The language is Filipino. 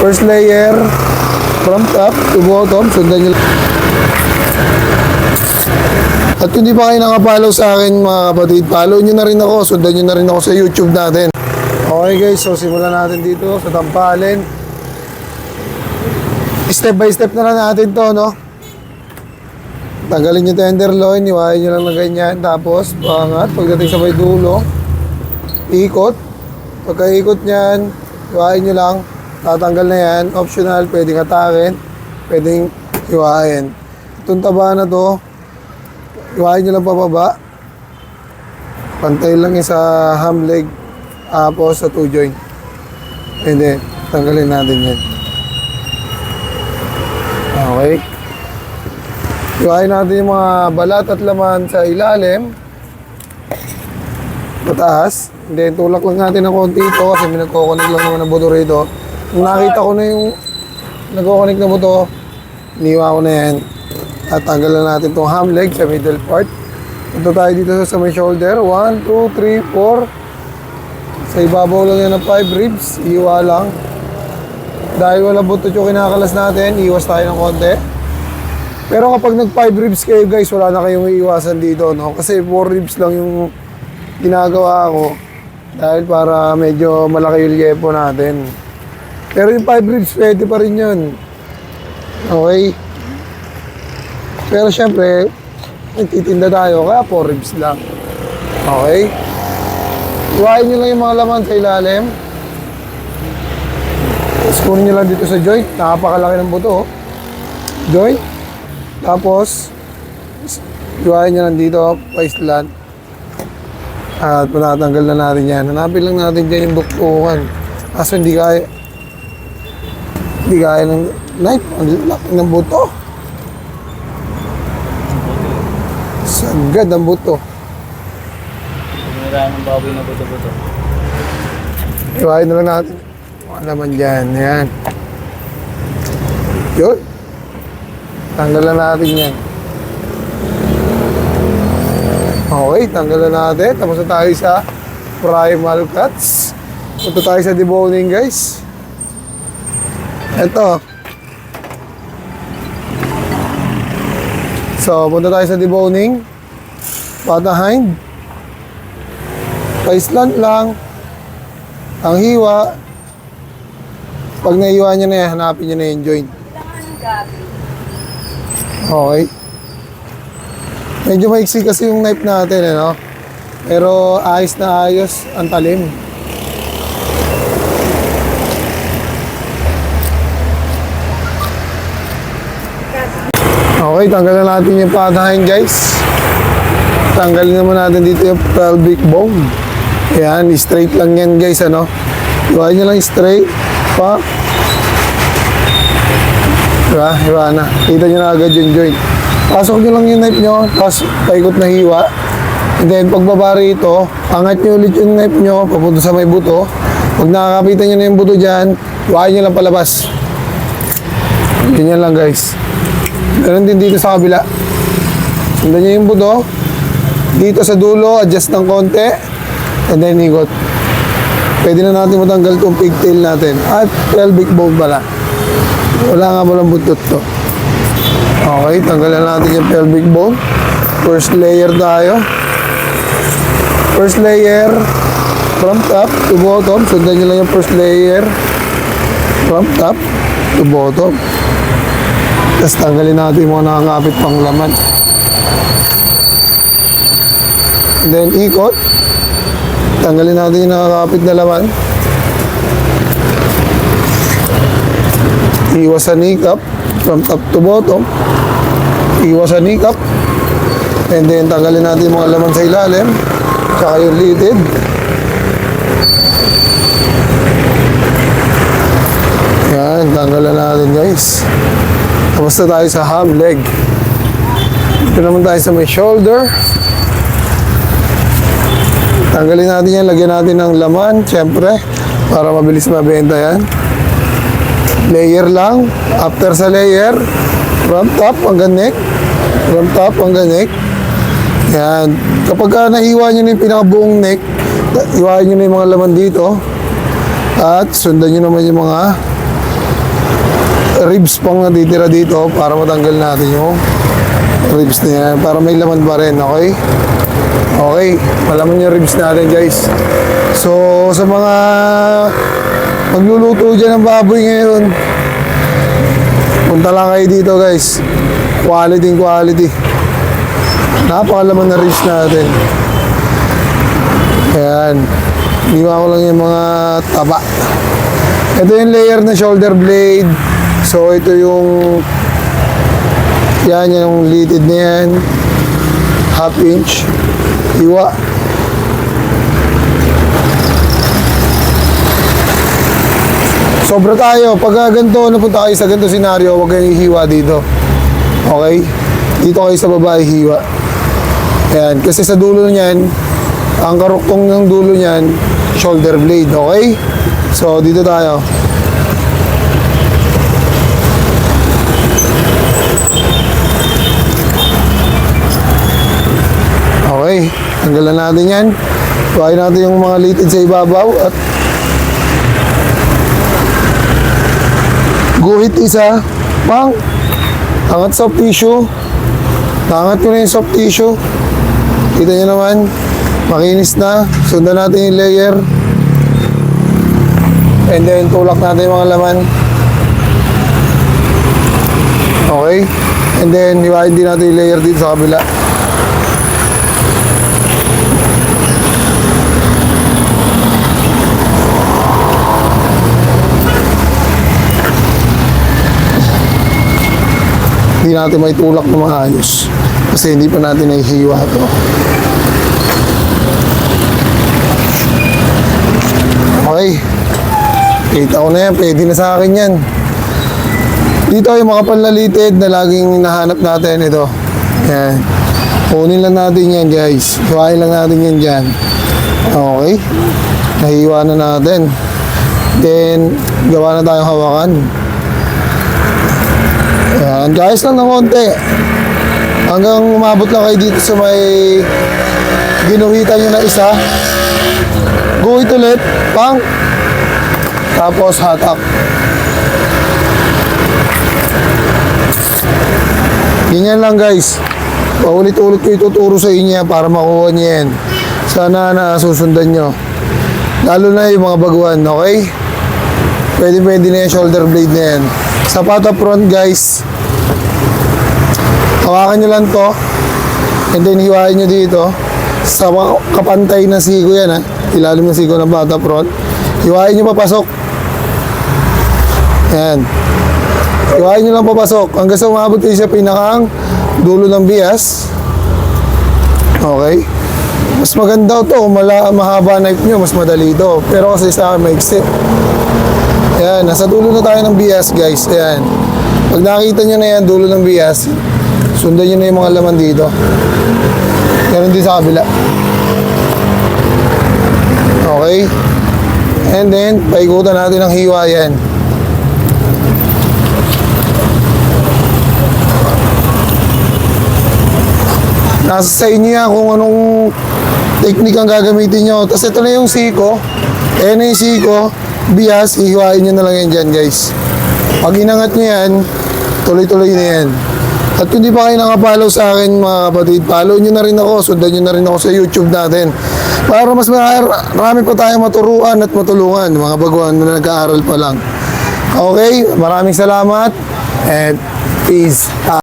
First layer from top to bottom. Sundan nyo. At kung di pa kayo nakapollow sa akin mga kapatid, follow nyo na rin ako. Sundan nyo na rin ako sa YouTube natin. Okay guys, so simulan natin dito sa tampalin. Step by step na lang natin to, no? Tanggalin yung tenderloin, iwain nyo lang na ganyan. Tapos, pangat, pagdating sa may dulo, ikot. Pagka-ikot nyan, iwain nyo lang. Tatanggal na yan. Optional, pwedeng atakin, pwedeng iwain. Itong taba na to, iwain nyo lang pababa. Pantay lang yung sa ham leg. Tapos sa 2 joint. And then, tanggalin natin yan. Okay. Iwain natin yung mga balat at laman sa ilalim. Mataas. And then, tulak lang natin ng konti ito kasi may nagkokonek lang naman ng buto rito. Nung nakita ko na yung nagkokonek na buto, iniwa ko na yan. At tanggalan natin itong ham leg sa middle part. Ito tayo dito sa may shoulder. 1, 2, 3, 4. Sa ibabaw lang yan ng 5 ribs. Iwa lang. Dahil wala butot yung kinakalas natin, iwas tayo ng konti. Pero kapag nag 5 ribs kayo guys, wala na kayong iiwasan dito, no? Kasi 4 ribs lang yung ginagawa ko. Dahil para medyo malaki yung liyepo natin. Pero yung 5 ribs, pwede pa rin yun. Okay? Pero syempre, nagtitinda tayo, kaya 4 ribs lang. Okay? Iwain nyo lang yung mga laman sa ilalim. Score nyo lang dito sa joint. Nakapakalaki ng buto. Oh. Joint. Tapos, iwain nyo lang dito. Paislan. At manatanggal na natin yan. Hanapin lang natin dyan yung buktukan. Kaso hindi kaya. Hindi kaya ng knife. Ang laki ng buto. Sagad ang buto. Wala ng baboy na buto-buto. Iwain na lang natin. Ano naman dyan. Ayan. Yun. Tanggalan natin yan. Okay, tanggalan natin. Tapos na tayo sa primal cuts. Punta tayo sa deboning guys. Ito. So, punta tayo sa deboning. Pata hind. Pa-slant lang. Ang hiwa. Pag naiwa nyo na yan, hanapin nyo na yung joint. Okay. Medyo maiksi kasi yung knife natin, no? Pero ayos na ayos ang talim. Okay, tanggalan natin yung patahin, guys. Tanggalin naman natin dito yung pelvic bone. Ayan, straight lang yan, guys, ano? Iwain nyo lang straight. Pa. Diba? Iba na. Kita nyo na agad yung joint. Pasok nyo lang yung knife nyo, tapos paikot na hiwa. And then, pagbabari ito, angat nyo ulit yung knife nyo, papunta sa may buto. Pag nakakapitan nyo na yung buto dyan, iwain nyo lang palabas. Ganyan lang, guys. Ganun din dito sa kabila. Sundan nyo yung buto. Dito sa dulo, adjust ng konti. And then, ikot. Pwede na natin matanggal itong pigtail natin. At pelvic bone pala. Wala nga palang butot to. Okay, tanggalan natin yung pelvic bone. First layer tayo. First layer from top to bottom. Sundan nyo lang yung first layer from top to bottom. Tapos tanggalin natin yung mga nakakapit pang laman. And then ikot. Tanggalin natin yung nakakapit na laman. Iwas sa kneecap from top to bottom. Iwas sa kneecap. And then tanggalin natin yung mga laman sa ilalim. Tsaka yung litid. Yan, tanggalan natin guys. Tapos na tayo sa ham leg. Dito naman tayo sa may shoulder. Tanggalin natin yan, lagyan natin ng laman, syempre, para mabilis mabenta yan. Layer lang, after sa layer, from top hanggang neck, from top hanggang neck. Yan, kapag nahiwa nyo na yung pinakabuong neck, iwain nyo na yung mga laman dito, at sundan nyo naman yung mga ribs pang natitira dito para matanggal natin yung ribs na yan. Para may laman pa rin, okay? Okay, malaman yung ribs natin guys. So, sa mga magluluto dyan ng baboy ngayon, punta lang kayo dito guys. Quality, quality. Napakalaman na ribs natin. Ayan. Iwa ko lang yung mga taba. Ito yung layer na shoulder blade. So, ito yung yan, yung litid na yan. Half inch. Iwa. Sobra tayo. Pag ganito, napunta kayo sa ganito senaryo, huwag kayong ihiwa dito. Okay? Dito kayo sa baba, ihiwa. Ayan. Kasi sa dulo niyan, ang karuktong ng dulo niyan, shoulder blade. Okay? So, dito tayo. Okay. Tanggalan natin yan. Tuwain natin yung mga litid sa ibabaw at guhit isa. Pang. Angat soft tissue. Angat ko na yung soft tissue. Kita nyo naman. Makinis na. Sundan natin yung layer. And then, tulak natin yung mga laman. Okay. And then, hiwain din natin yung layer dito sa kabila. Hindi natin may tulak na maayos. Kasi hindi pa natin nahihiwa ito. Okay. Kita ko na yan. Pwede na sa akin yan. Dito yung makapal na litid na laging nahanap natin. Ito. Yan. Kunin lang natin yan guys. Hiwain lang natin yan dyan. Okay. Nahiwa na natin. Then, gawa na tayong hawakan. Yan. Guys lang ng konti. Hanggang umabot lang kayo dito sa may ginuhitan nyo na isa. Guhit ulit. Pang. Tapos hatak. Ganyan lang guys. Paulit-ulit ko ituturo sa inyo para makuha nyo yan. Sana nasusundan nyo. Lalo na yung mga baguhan, okay? Pwede na yung shoulder blade na yan. Sa pata front guys, hawakan nyo lang to. And then hiwain nyo dito. Sa kapantay na siko yan ha. Ilalim ng siko ng pata front. Hiwain nyo papasok. Ayan. Hiwain nyo lang papasok. Hanggang sa umabot kayo sa pinakang dulo ng bias. Okay. Mas maganda to. Mahaba knife nyo. Mas madali to. Pero kasi sa akin maiksi. Ayan. Nasa dulo na tayo ng bias guys. Ayan. Pag nakita nyo na yan, dulo ng bias, sundan nyo na yung mga laman dito. Ganun din sa kabila. Okay. And then, paikutan natin ang hiwa yan. Nasa sa inyo yan kung anong technique ang gagamitin nyo. Tapos ito na yung siko. Ayan na yung siko. Bias, ihiwain nyo na lang yan dyan guys. Pag inangat nyo yan, tuloy-tuloy na yan. At kung di pa kayo nakapollow sa akin mga kapatid, follow nyo na rin ako, sundan nyo na rin ako sa YouTube natin. Para mas marami pa tayong maturuan at matulungan, mga baguhan na nag-aaral pa lang. Okay, maraming salamat and peace.